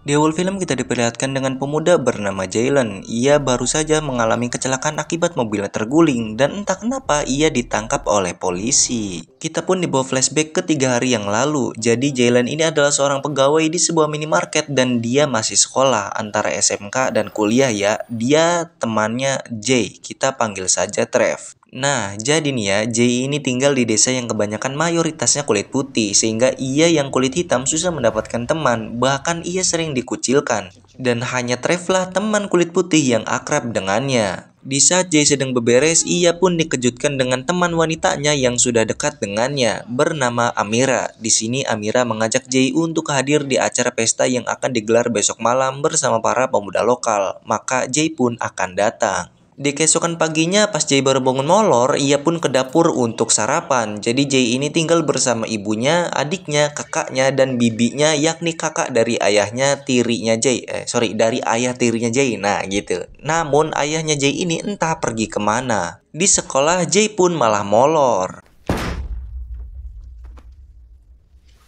Di awal film kita diperlihatkan dengan pemuda bernama Jaylen. Ia baru saja mengalami kecelakaan akibat mobilnya terguling dan entah kenapa ia ditangkap oleh polisi. Kita pun dibawa flashback ke 3 hari yang lalu. Jadi Jaylen ini adalah seorang pegawai di sebuah minimarket dan dia masih sekolah antara SMK dan kuliah ya. Dia temannya Jay, kita panggil saja Trev. Nah, jadi nih ya, Jay ini tinggal di desa yang kebanyakan mayoritasnya kulit putih, sehingga ia yang kulit hitam susah mendapatkan teman, bahkan ia sering dikucilkan. Dan hanya Trev lah teman kulit putih yang akrab dengannya. Di saat Jay sedang beberes, ia pun dikejutkan dengan teman wanitanya yang sudah dekat dengannya, bernama Amira. Di sini Amira mengajak Jay untuk hadir di acara pesta yang akan digelar besok malam bersama para pemuda lokal, maka Jay pun akan datang. Di keesokan paginya pas Jay baru bangun molor, ia pun ke dapur untuk sarapan. Jadi Jay ini tinggal bersama ibunya, adiknya, kakaknya, dan bibinya, yakni kakak dari ayahnya tirinya Jay. Dari ayah tirinya Jay. Nah gitu. Namun ayahnya Jay ini entah pergi kemana. Di sekolah Jay pun malah molor.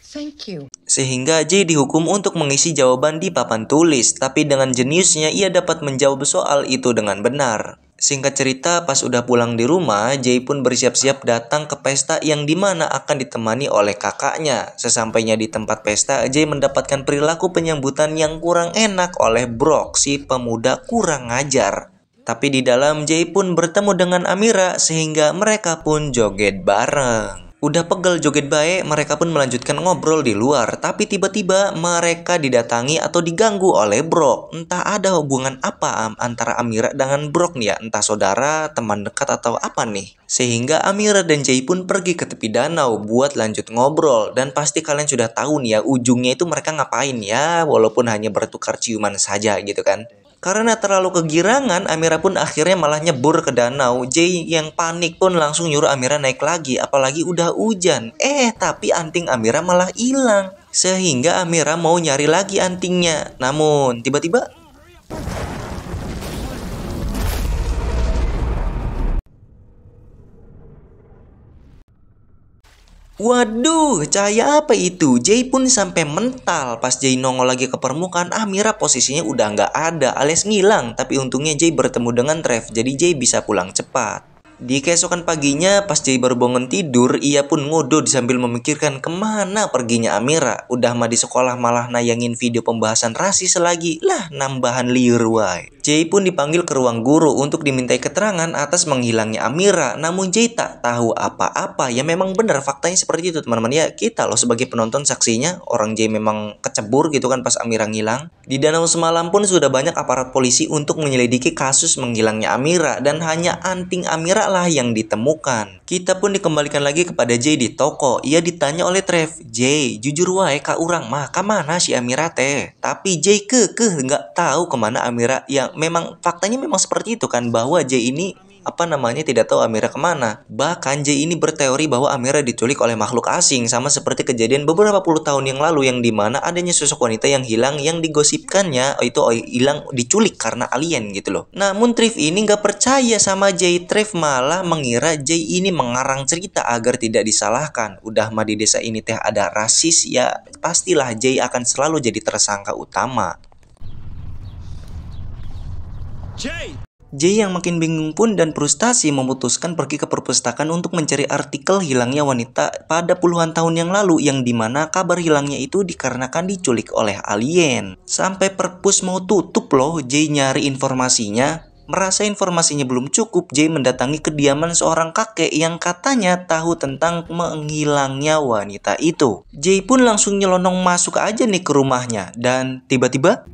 Thank you. Sehingga Jay dihukum untuk mengisi jawaban di papan tulis, tapi dengan jeniusnya ia dapat menjawab soal itu dengan benar. Singkat cerita, pas udah pulang di rumah, Jay pun bersiap-siap datang ke pesta yang dimana akan ditemani oleh kakaknya. Sesampainya di tempat pesta, Jay mendapatkan perilaku penyambutan yang kurang enak oleh Brock, si pemuda kurang ajar. Tapi di dalam Jay pun bertemu dengan Amira sehingga mereka pun joget bareng. Udah pegel joget baik, mereka pun melanjutkan ngobrol di luar. Tapi tiba-tiba mereka didatangi atau diganggu oleh Brock. Entah ada hubungan apa antara Amira dengan Brock nih ya. Entah saudara, teman dekat atau apa nih. Sehingga Amira dan Jay pun pergi ke tepi danau buat lanjut ngobrol. Dan pasti kalian sudah tahu nih ya, ujungnya itu mereka ngapain ya. Walaupun hanya bertukar ciuman saja gitu kan. Karena terlalu kegirangan, Amira pun akhirnya malah nyebur ke danau. Jay yang panik pun langsung nyuruh Amira naik lagi, apalagi udah hujan. Tapi anting Amira malah hilang. Sehingga Amira mau nyari lagi antingnya. Namun, tiba-tiba waduh, cahaya apa itu? Jay pun sampai mental. Pas Jay nongol lagi ke permukaan, Amira posisinya udah nggak ada alias ngilang. Tapi untungnya Jay bertemu dengan Trev, jadi Jay bisa pulang cepat. Di keesokan paginya, pas Jay baru bangun tidur, ia pun ngodod sambil memikirkan kemana perginya Amira. Udah mah di sekolah malah nayangin video pembahasan rasis lagi. Lah, nambahan liur wae. Jay pun dipanggil ke ruang guru untuk dimintai keterangan atas menghilangnya Amira. Namun Jay tak tahu apa-apa. Ya memang benar faktanya seperti itu teman-teman ya. Kita loh sebagai penonton saksinya, orang Jay memang kecebur gitu kan pas Amira ngilang. Di danau semalam pun sudah banyak aparat polisi untuk menyelidiki kasus menghilangnya Amira. Dan hanya anting Amira lah yang ditemukan. Kita pun dikembalikan lagi kepada Jay di toko. Ia ditanya oleh Trev, Jay, jujur wae ka urang mah kemana si Amira teh? Tapi Jay nggak tahu kemana Amira. Yang memang faktanya memang seperti itu kan, bahwa Jay ini tidak tahu Amira kemana. Bahkan Jay ini berteori bahwa Amira diculik oleh makhluk asing, sama seperti kejadian beberapa puluh tahun yang lalu yang dimana adanya sosok wanita yang hilang yang digosipkannya itu hilang diculik karena alien gitu loh. Namun Trev ini nggak percaya sama Jay. Trev malah mengira Jay ini mengarang cerita agar tidak disalahkan. Udah mah di desa ini teh ada rasis ya, pastilah Jay akan selalu jadi tersangka utama. Jay yang makin bingung pun dan frustasi memutuskan pergi ke perpustakaan untuk mencari artikel hilangnya wanita pada puluhan tahun yang lalu yang dimana kabar hilangnya itu dikarenakan diculik oleh alien. Sampai perpus mau tutup loh, Jay nyari informasinya. Merasa informasinya belum cukup, Jay mendatangi kediaman seorang kakek yang katanya tahu tentang menghilangnya wanita itu. Jay pun langsung nyelonong masuk aja nih ke rumahnya dan tiba-tiba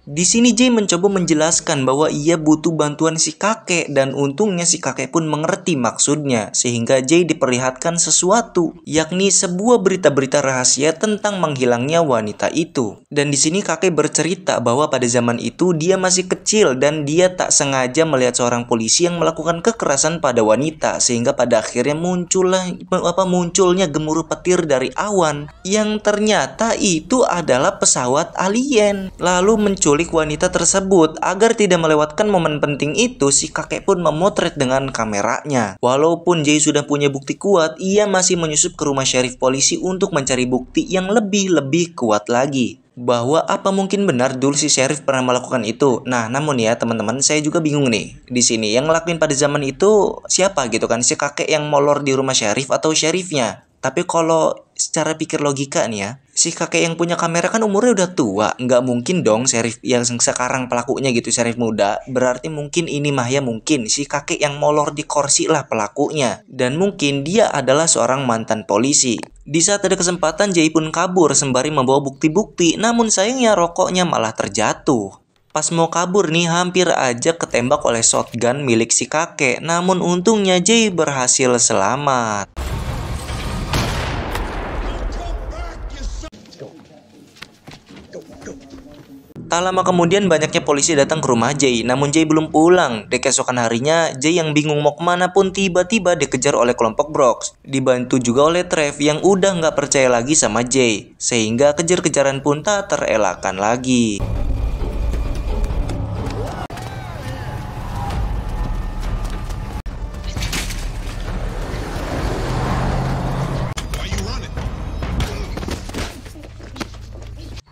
di sini Jay mencoba menjelaskan bahwa ia butuh bantuan si kakek dan untungnya si kakek pun mengerti maksudnya sehingga Jay diperlihatkan sesuatu, yakni sebuah berita-berita rahasia tentang menghilangnya wanita itu. Dan di sini kakek bercerita bahwa pada zaman itu dia masih kecil dan dia tak sengaja melihat seorang polisi yang melakukan kekerasan pada wanita sehingga pada akhirnya munculnya gemuruh petir dari awan yang ternyata itu adalah pesawat alien lalu menculik menculik wanita tersebut. Agar tidak melewatkan momen penting itu, si kakek pun memotret dengan kameranya. Walaupun Jay sudah punya bukti kuat, ia masih menyusup ke rumah sheriff polisi untuk mencari bukti yang lebih kuat lagi. Bahwa apa mungkin benar dulu si sheriff pernah melakukan itu. Nah, namun ya teman-teman, saya juga bingung nih. Di sini yang ngelakuin pada zaman itu siapa gitu kan? Si kakek yang molor di rumah sheriff atau sheriffnya? Tapi kalau secara pikir logika nih ya, si kakek yang punya kamera kan umurnya udah tua. Nggak mungkin dong sheriff yang sekarang pelakunya gitu, sheriff muda. Berarti mungkin ini mah ya mungkin si kakek yang molor di kursi lah pelakunya. Dan mungkin dia adalah seorang mantan polisi. Di saat ada kesempatan, Jay pun kabur sembari membawa bukti-bukti. Namun sayangnya rokoknya malah terjatuh. Pas mau kabur nih, hampir aja ketembak oleh shotgun milik si kakek. Namun untungnya Jay berhasil selamat. Tak lama kemudian banyaknya polisi datang ke rumah Jay, namun Jay belum pulang. Di keesokan harinya, Jay yang bingung mau kemana pun tiba-tiba dikejar oleh kelompok Brox. Dibantu juga oleh Trev yang udah nggak percaya lagi sama Jay, sehingga kejar-kejaran pun tak terelakkan lagi.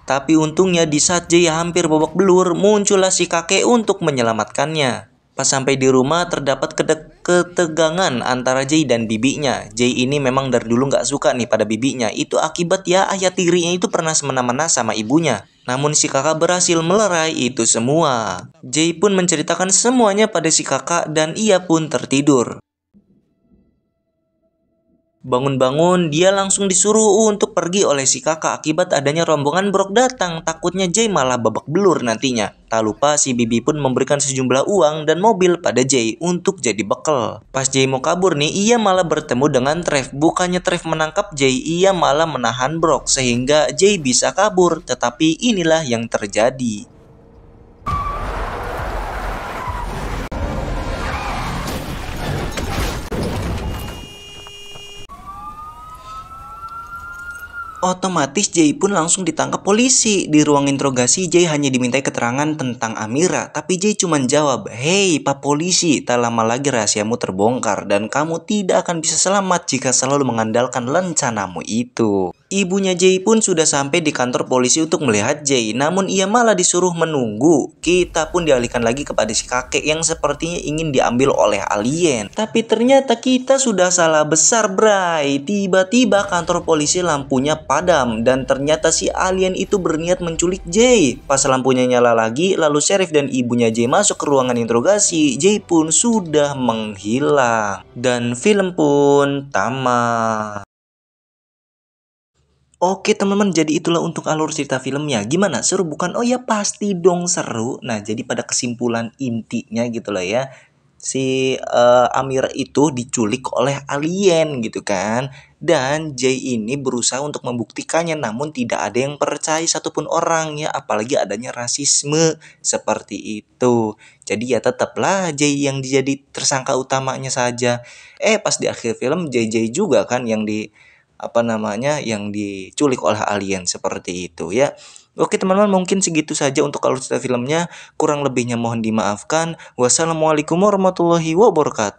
Tapi untungnya di saat Jay hampir babak belur, muncullah si kakek untuk menyelamatkannya. Pas sampai di rumah terdapat ketegangan antara Jay dan bibinya. Jay ini memang dari dulu nggak suka nih pada bibinya. Itu akibat ya ayah tirinya itu pernah semena-mena sama ibunya. Namun si kakak berhasil melerai itu semua. Jay pun menceritakan semuanya pada si kakak dan ia pun tertidur. Bangun-bangun, dia langsung disuruh untuk pergi oleh si kakak akibat adanya rombongan Brock datang. Takutnya Jay malah babak belur nantinya. Tak lupa si bibi pun memberikan sejumlah uang dan mobil pada Jay untuk jadi bekal. Pas Jay mau kabur nih, ia malah bertemu dengan Trev. Bukannya Trev menangkap Jay, ia malah menahan Brock sehingga Jay bisa kabur. Tetapi inilah yang terjadi. Otomatis Jay pun langsung ditangkap polisi. Di ruang interogasi, Jay hanya dimintai keterangan tentang Amira. Tapi Jay cuma jawab, "Hei Pak Polisi, tak lama lagi rahasiamu terbongkar. Dan kamu tidak akan bisa selamat jika selalu mengandalkan rencanamu itu." Ibunya Jay pun sudah sampai di kantor polisi untuk melihat Jay. Namun ia malah disuruh menunggu. Kita pun dialihkan lagi kepada si kakek yang sepertinya ingin diambil oleh alien. Tapi ternyata kita sudah salah besar, bray. Tiba-tiba kantor polisi lampunya padam dan ternyata si alien itu berniat menculik Jay. Pas lampunya nyala lagi, lalu sheriff dan ibunya Jay masuk ke ruangan interogasi, Jay pun sudah menghilang. Dan film pun tamat. Oke teman-teman, jadi itulah untuk alur cerita filmnya. Gimana? Seru bukan? Oh ya pasti dong seru. Nah jadi pada kesimpulan intinya gitu lah ya. Si Amir itu diculik oleh alien gitu kan. Dan Jay ini berusaha untuk membuktikannya, namun tidak ada yang percaya satupun orang ya. Apalagi adanya rasisme seperti itu. Jadi ya tetaplah Jay yang jadi tersangka utamanya saja. Pas di akhir film Jay juga kan yang yang diculik oleh alien seperti itu ya. Oke teman-teman, mungkin segitu saja untuk alur cerita filmnya. Kurang lebihnya mohon dimaafkan. Wassalamualaikum warahmatullahi wabarakatuh.